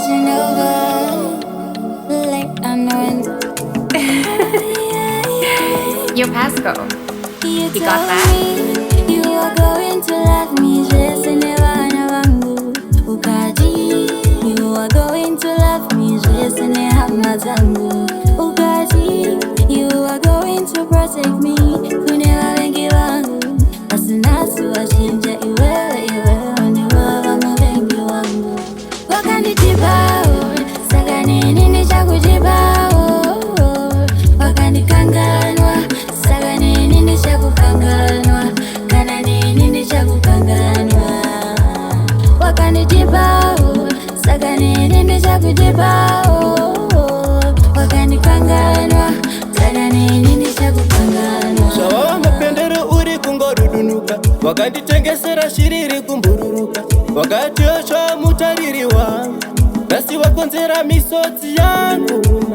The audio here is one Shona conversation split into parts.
taking over. Like I know. Your Pasco. You You got told that? me you are going to love me, just never wangu ukaji. You are going to love me, just hama zangu ukaji. You are going to protect me, kunewa wengi wangu asinasu washinja iwewe ni wawa mawengi wangu wakanijibao sagani nini cha kujibao wakanikanganwa sagani nini cha kukanganwa kana nini cha kukanganwa wakanijibao sagani nini cha kujibao wakanikanganwa kana nini cha kukanganwa sawa mapendero uri kungorudunuka wakanditengesera shiriri kumbururuka wakatiosha mutariri wangu basi wakonzera misodzi yangu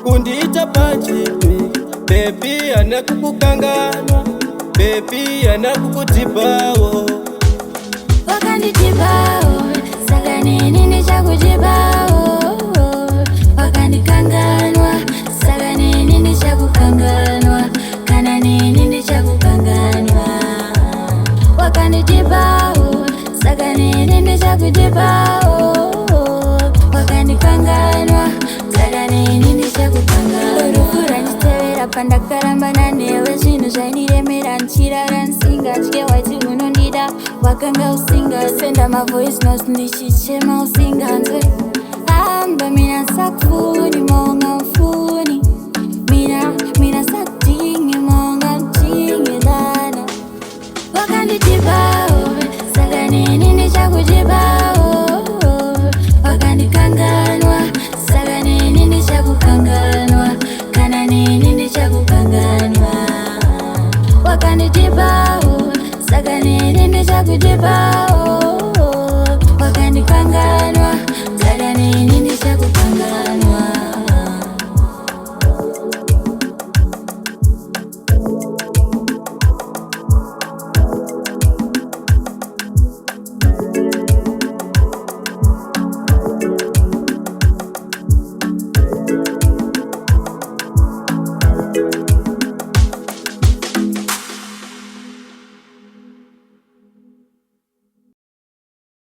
kundiita pachipi bebi ana kukukanganwa bebi ana kukutibawo wakandijibao sagani nini cha kujibao wakanikanganwa sagani nini cha kukanganwa kana nini cha kukanganwa wakanijibao sagani nini cha kujibao wakanikanganwa sagani nini cha kukanganwa urufura nchitevera pandakaramba nanewe zvinhu zvainiremera nchirara nsinga tye waiti unondida wakanga usinga senda mavoice notes ndichichema usinganzwe amba mina sakufuni monga mfuni mina sakudingi monga mtingilana wakandijibao sagani nini cha kujibao wakanikanganwa sagani nini cha kukanganwa kana nini cha kukanganwa wakanijibao sagani nini cha kujibao wakanikanganwa sagani nini cha kukanganwa